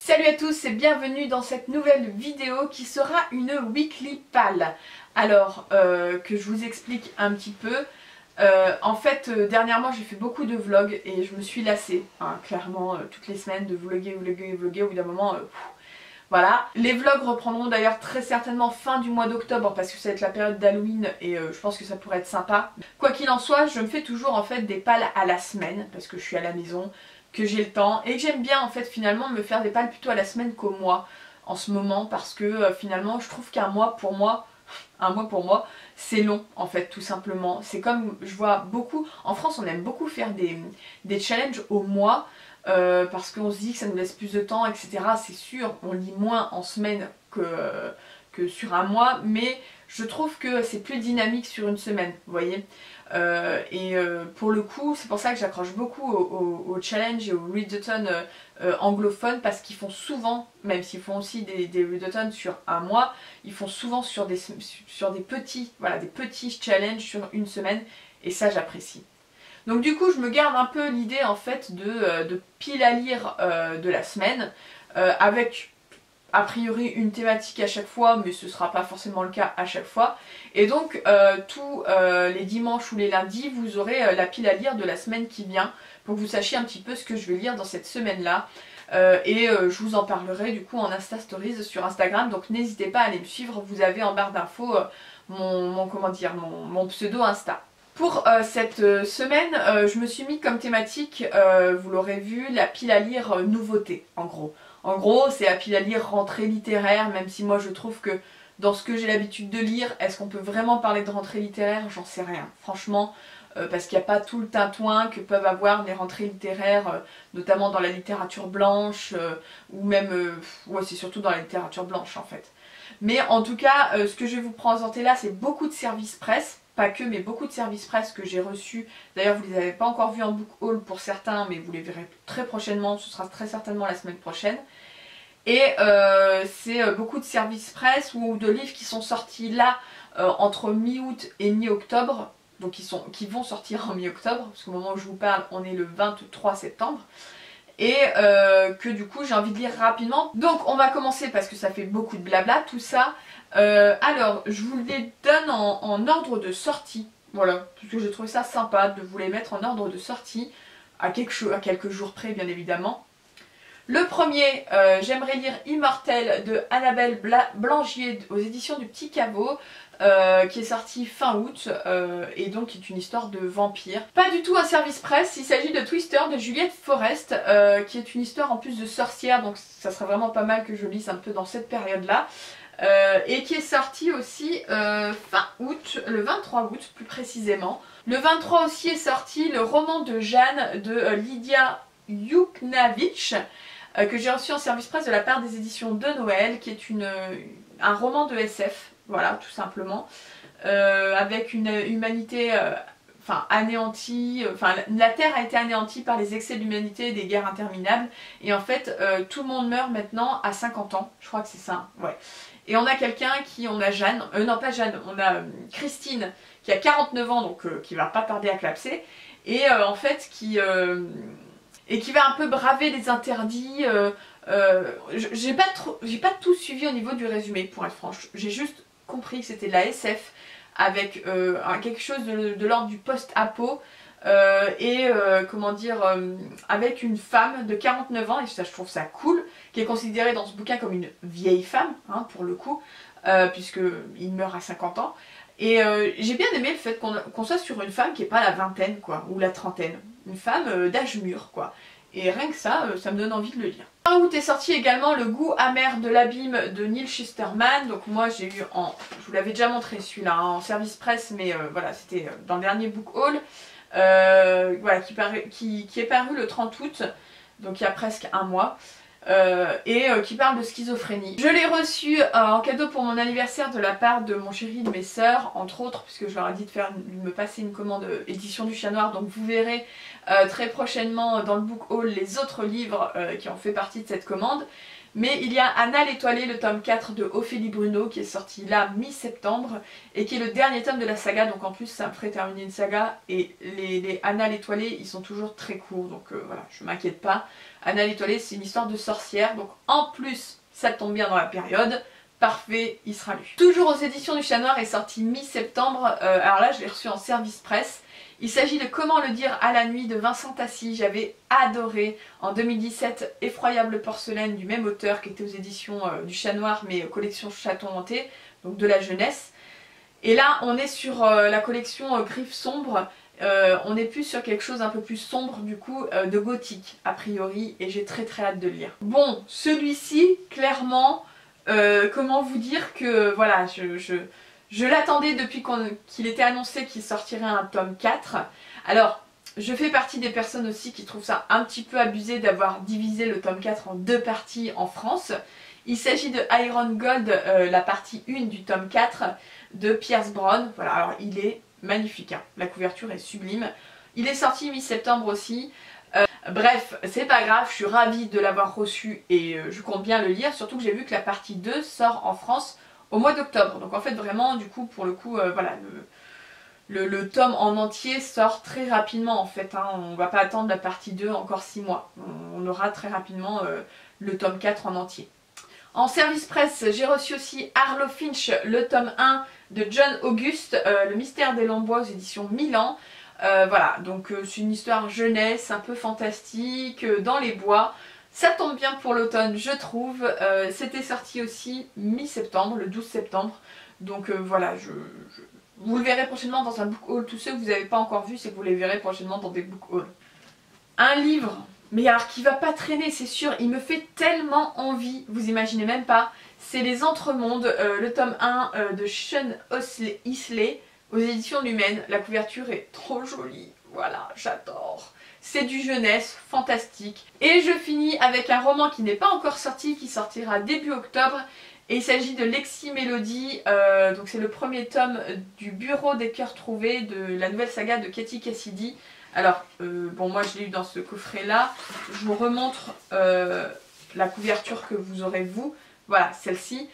Salut à tous et bienvenue dans cette nouvelle vidéo qui sera une weekly pal. Alors, que je vous explique un petit peu. Dernièrement j'ai fait beaucoup de vlogs et je me suis lassée, hein, clairement, toutes les semaines de vlogger. Au bout d'un moment, voilà. Les vlogs reprendront d'ailleurs très certainement fin du mois d'octobre parce que ça va être la période d'Halloween et je pense que ça pourrait être sympa. Quoi qu'il en soit, je me fais toujours en fait des pals à la semaine parce que je suis à la maison, que j'ai le temps et que j'aime bien en fait finalement me faire des pals plutôt à la semaine qu'au mois en ce moment parce que finalement je trouve qu'un mois pour moi, c'est long en fait tout simplement. C'est comme je vois beaucoup, en France on aime beaucoup faire des challenges au mois parce qu'on se dit que ça nous laisse plus de temps etc. C'est sûr, on lit moins en semaine que sur un mois, mais je trouve que c'est plus dynamique sur une semaine, vous voyez. Pour le coup, c'est pour ça que j'accroche beaucoup au challenge et au readathon anglophones parce qu'ils font souvent, même s'ils font aussi des readathons sur un mois, ils font souvent sur des petits, voilà, des petits challenges sur une semaine et ça j'apprécie. Donc du coup je me garde un peu l'idée en fait de pile à lire de la semaine avec a priori une thématique à chaque fois, mais ce sera pas forcément le cas à chaque fois. Et donc tous les dimanches ou les lundis, vous aurez la pile à lire de la semaine qui vient, pour que vous sachiez un petit peu ce que je vais lire dans cette semaine-là. Je vous en parlerai du coup en Insta Stories sur Instagram, donc n'hésitez pas à aller me suivre, vous avez en barre d'infos mon pseudo Insta. Pour cette semaine, je me suis mis comme thématique, vous l'aurez vu, la pile à lire nouveauté, en gros. En gros, c'est la pile à lire rentrée littéraire, même si moi je trouve que dans ce que j'ai l'habitude de lire, est-ce qu'on peut vraiment parler de rentrée littéraire? J'en sais rien, franchement, parce qu'il n'y a pas tout le tintouin que peuvent avoir les rentrées littéraires, notamment dans la littérature blanche, ou même, ouais, c'est surtout dans la littérature blanche en fait. Mais en tout cas, ce que je vais vous présenter là, c'est beaucoup de services presse. Pas que, mais beaucoup de services presse que j'ai reçus. D'ailleurs, vous ne les avez pas encore vus en book haul pour certains, mais vous les verrez très prochainement. Ce sera très certainement la semaine prochaine. Et c'est beaucoup de services presse ou de livres qui sont sortis là entre mi-août et mi-octobre. Donc qui vont sortir en mi-octobre, parce qu'au moment où je vous parle, on est le 23 septembre. Et que du coup j'ai envie de lire rapidement. Donc on va commencer parce que ça fait beaucoup de blabla tout ça. Alors je vous les donne en ordre de sortie. Voilà, parce que j'ai trouvé ça sympa de vous les mettre en ordre de sortie. À quelques jours près bien évidemment. Le premier, j'aimerais lire Immortel de Annabelle Blangier aux éditions du Petit Caveau. Qui est sorti fin août et donc qui est une histoire de vampire. Pas du tout un service presse, il s'agit de Twister de Juliette Forest qui est une histoire en plus de sorcière, donc ça serait vraiment pas mal que je lise un peu dans cette période là. Et qui est sorti aussi fin août, le 23 août plus précisément. Le 23 aussi est sorti le roman de Jeanne de Lydia Yuknavitch que j'ai reçu en service presse de la part des éditions de Noël, qui est un roman de SF. Voilà, tout simplement. Avec une humanité anéantie, la Terre a été anéantie par les excès de l'humanité et des guerres interminables. Et en fait, tout le monde meurt maintenant à 50 ans. Je crois que c'est ça, ouais. Et on a quelqu'un on a Jeanne, non pas Jeanne, on a Christine qui a 49 ans, donc qui va pas tarder à clapser. Et en fait, qui va un peu braver les interdits. J'ai pas tout suivi au niveau du résumé, pour être franche. J'ai juste compris que c'était de la SF avec quelque chose de l'ordre du post-apo avec une femme de 49 ans, et ça je trouve ça cool, qui est considérée dans ce bouquin comme une vieille femme, hein, pour le coup, puisqu'il meurt à 50 ans. Et j'ai bien aimé le fait qu'on soit sur une femme qui n'est pas la vingtaine, quoi, ou la trentaine. Une femme d'âge mûr, quoi. Et rien que ça, ça me donne envie de le lire. Fin août est sorti également Le goût amer de l'abîme de Neil Shusterman. Donc moi j'ai eu je vous l'avais déjà montré celui-là, hein, en service presse, mais voilà, c'était dans le dernier book haul. Voilà, qui est paru le 30 août, donc il y a presque un mois. Qui parle de schizophrénie. Je l'ai reçu en cadeau pour mon anniversaire de la part de mon chéri et de mes sœurs, entre autres, puisque je leur ai dit de me passer une commande édition du Chat Noir, donc vous verrez très prochainement dans le book haul les autres livres qui ont fait partie de cette commande. Mais il y a Anna l'étoilée, le tome 4 de Ophélie Bruno, qui est sorti là mi-septembre et qui est le dernier tome de la saga, donc en plus ça me ferait terminer une saga, et les Anna l'étoilée ils sont toujours très courts, donc voilà, je m'inquiète pas. Anna l'étoilée, c'est une histoire de sorcière, donc en plus ça tombe bien dans la période. Parfait, il sera lu. Toujours aux éditions du Chat Noir est sorti mi-septembre, alors là je l'ai reçu en service presse. Il s'agit de Comment le dire à la nuit de Vincent Tassi. J'avais adoré en 2017 Effroyable porcelaine du même auteur qui était aux éditions du Chat Noir mais collection Chaton hanté, donc de la jeunesse. Et là on est sur la collection Griffes sombres. On est plus sur quelque chose un peu plus sombre du coup de gothique a priori et j'ai très hâte de le lire. Bon, celui-ci clairement comment vous dire que voilà je l'attendais depuis qu'il était annoncé qu'il sortirait un tome 4. Alors je fais partie des personnes aussi qui trouvent ça un petit peu abusé d'avoir divisé le tome 4 en 2 parties en France. Il s'agit de Iron Gold, la partie 1 du tome 4 de Pierce Brown. Voilà, alors il est magnifique, hein. La couverture est sublime. Il est sorti mi-septembre aussi. Bref, c'est pas grave, je suis ravie de l'avoir reçu et je compte bien le lire, surtout que j'ai vu que la partie 2 sort en France au mois d'octobre. Donc en fait vraiment, du coup, pour le coup, voilà, le tome en entier sort très rapidement en fait, hein. On va pas attendre la partie 2 encore 6 mois. On aura très rapidement le tome 4 en entier. En service presse, j'ai reçu aussi Arlo Finch, le tome 1 de John Auguste, Le mystère des Lambois aux éditions Milan. Voilà, donc c'est une histoire jeunesse, un peu fantastique, dans les bois. Ça tombe bien pour l'automne, je trouve. C'était sorti aussi mi-septembre, le 12 septembre. Donc voilà, vous le verrez prochainement dans un book haul. Tous ceux que vous n'avez pas encore vus, c'est que vous les verrez prochainement dans des book hauls. Un livre, mais alors qui va pas traîner, c'est sûr, il me fait tellement envie, vous imaginez même pas. C'est Les Entremondes, le tome 1 de Sean Isley. Aux éditions Lumen, la couverture est trop jolie, voilà, j'adore. C'est du jeunesse, fantastique. Et je finis avec un roman qui n'est pas encore sorti, qui sortira début octobre. Et il s'agit de Lexi Mélodie, donc c'est le premier tome du Bureau des Cœurs Trouvés, de la nouvelle saga de Katie Cassidy. Alors, bon moi je l'ai eu dans ce coffret là, je vous remontre la couverture que vous aurez vous, voilà celle-ci.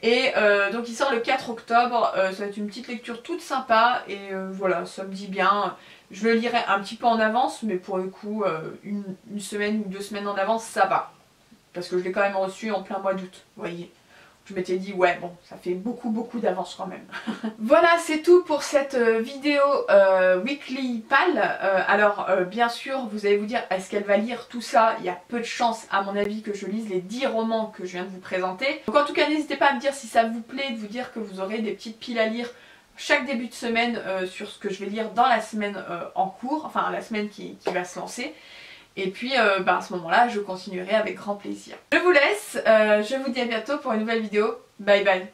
Et donc il sort le 4 octobre, ça va être une petite lecture toute sympa et voilà, ça me dit bien. Je le lirai un petit peu en avance, mais pour le coup, une semaine ou 2 semaines en avance, ça va. Parce que je l'ai quand même reçu en plein mois d'août, vous voyez. Je m'étais dit, ouais bon, ça fait beaucoup d'avance quand même. Voilà, c'est tout pour cette vidéo Weekly Pal. Alors, bien sûr, vous allez vous dire, est-ce qu'elle va lire tout ça? Il y a peu de chances, à mon avis, que je lise les 10 romans que je viens de vous présenter. Donc en tout cas, n'hésitez pas à me dire si ça vous plaît, de vous dire que vous aurez des petites piles à lire chaque début de semaine sur ce que je vais lire dans la semaine en cours, enfin la semaine qui va se lancer. Et puis à ce moment-là, je continuerai avec grand plaisir. Je vous laisse, je vous dis à bientôt pour une nouvelle vidéo. Bye bye.